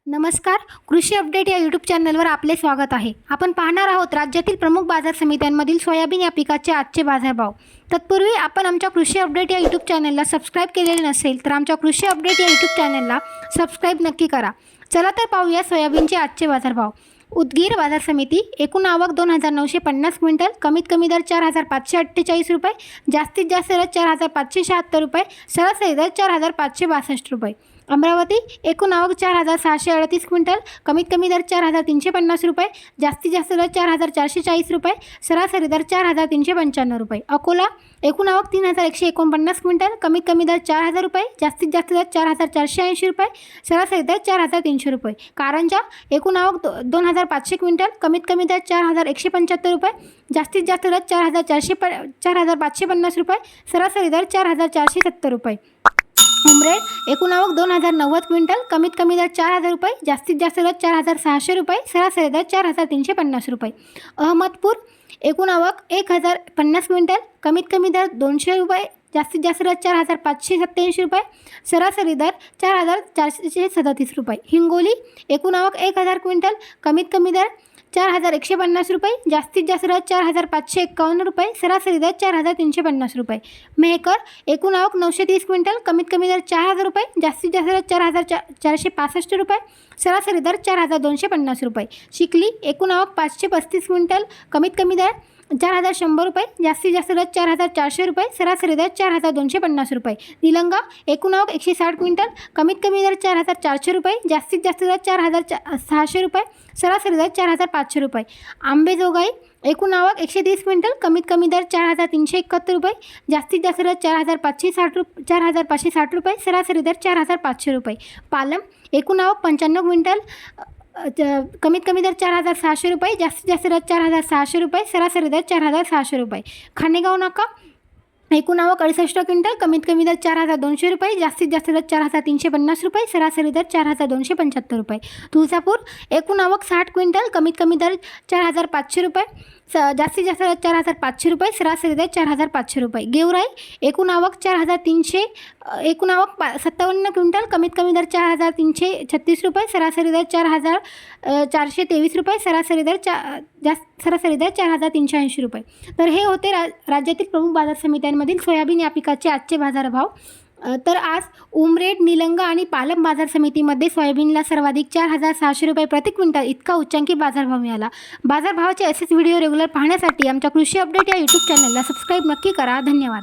नमस्कार. कृषी अपडेट या यूट्यूब चॅनलवर आपले स्वागत आहे. आपण पाहणार आहोत राज्यातील प्रमुख बाजार समित्यांमधील सोयाबीन या पिकाचे आजचे बाजारभाव. तत्पूर्वी आपण आमच्या कृषी अपडेट या यूट्यूब चॅनलला सबस्क्राईब केलेले नसेल तर आमच्या कृषी अपडेट या यूट्यूब चॅनलला सबस्क्राईब नक्की करा. चला तर पाहूया सोयाबीनचे आजचे बाजारभाव. उदगीर बाजार समिती एकूण आवक 2950 क्विंटल, कमीत कमी दर 4548 रुपये, जास्तीत जास्त दर 4576 रुपये, सरासरी दर 4562 रुपये. अमरावती एकूण आवक 4638 क्विंटल, कमीत कमी दर 4350 रुपये, जास्तीत जास्त दर 4440 रुपये, सरासरी दर 4395 रुपये. अकोला एकूण आवक 3149 क्विंटल, कमीत कमी दर 4000 रुपये, जास्तीत जास्त दर 4480 रुपये, सरासरी दर 4300 रुपये. कारंजा एकूण आवक 2500 क्विंटल, कमीत कमी दर 4175 रुपये, जास्तीत जास्त दर 4550 रुपये, सरासरी दर 4470 रुपये. उमरेड एकूण आवक 2090 क्विंटल, कमीत कमी दर 4000 रुपये, जास्तीत जास्त दर 4600 रुपये, सरासरी दर 4350 रुपये. अहमदपूर एकूण आवक 1050 क्विंटल, कमीत कमी दर 200 रुपये, जास्तीत जास्त दर 4587 रुपये, सरासरी दर 4437 रुपये. हिंगोली एकूण आवक 1000 क्विंटल, कमीत कमी दर 4150 रुपये, जास्तीत जास्त दर 4551 रुपये, सरासरी दर 4350 रुपये. मेहकर एकूण आवक 930 क्विंटल, कमीत कमी दर 4000 रुपये, जास्तीत जास्त दर 4465 रुपये, सरासरी दर 4250 रुपये. चिखली एकूण आवक 535 क्विंटल, कमीत कमी दर 4100 रुपये, जास्तीत जास्त दर 4400 रुपये, सरासरी दर 4250 रुपये. निलंगा एकूण आवक 160 क्विंटल, कमीत कमी दर 4400 रुपये, जास्तीत जास्त दर 4600 रुपये, सरासरी दर 4500 रुपये. आंबेजोगाई एकूण आवक 130 क्विंटल, कमीत कमी दर 4371 रुपये, जास्तीत जास्त दर 4560 रुपये, सरासरी दर 4500 रुपये. पालम एकूण आवक 95 क्विंटल, कमीत कमी दर 4600 रुपये, जास्तीत जास्त दर 4600 रुपये, सरासरी दर 4600 रुपये. खानेगाव नाका एकूण आवक 68 क्विंटल, कमीत कमी दर 4200 रुपये, जास्तीत जास्त दर 4350 रुपये, सरासरी दर 4275 रुपये. तुळजापूर एकूण आवक 60 क्विंटल, कमीत कमी दर 4500 रुपये, जास्तीत जास्त दर 4500 रुपये, सरासरी दर 4500 रुपये. गेवराई एकूण आवक 4300, एकूण आवक 57 क्विंटल, कमीत कमी दर 4336 रुपये, सरासरी दर 4423 रुपये, सरासरी दर 4380 रुपये. तर हे होते राज्यातील प्रमुख बाजार समित्यांमधील सोयाबीन या पिकाचे आजचे बाजारभाव. तर आज उमरेड, निलंगा आणि पालम बाजार समितीमध्ये सोयाबीनला सर्वाधिक 4600 रुपये प्रति क्विंटल इतका उच्चांकी बाजारभाव मिळाला. बाजारभावाचे असेच व्हिडिओ रेग्युलर पाहण्यासाठी आमच्या कृषी अपडेट या यूट्यूब चॅनलला सबस्क्राईब नक्की करा. धन्यवाद.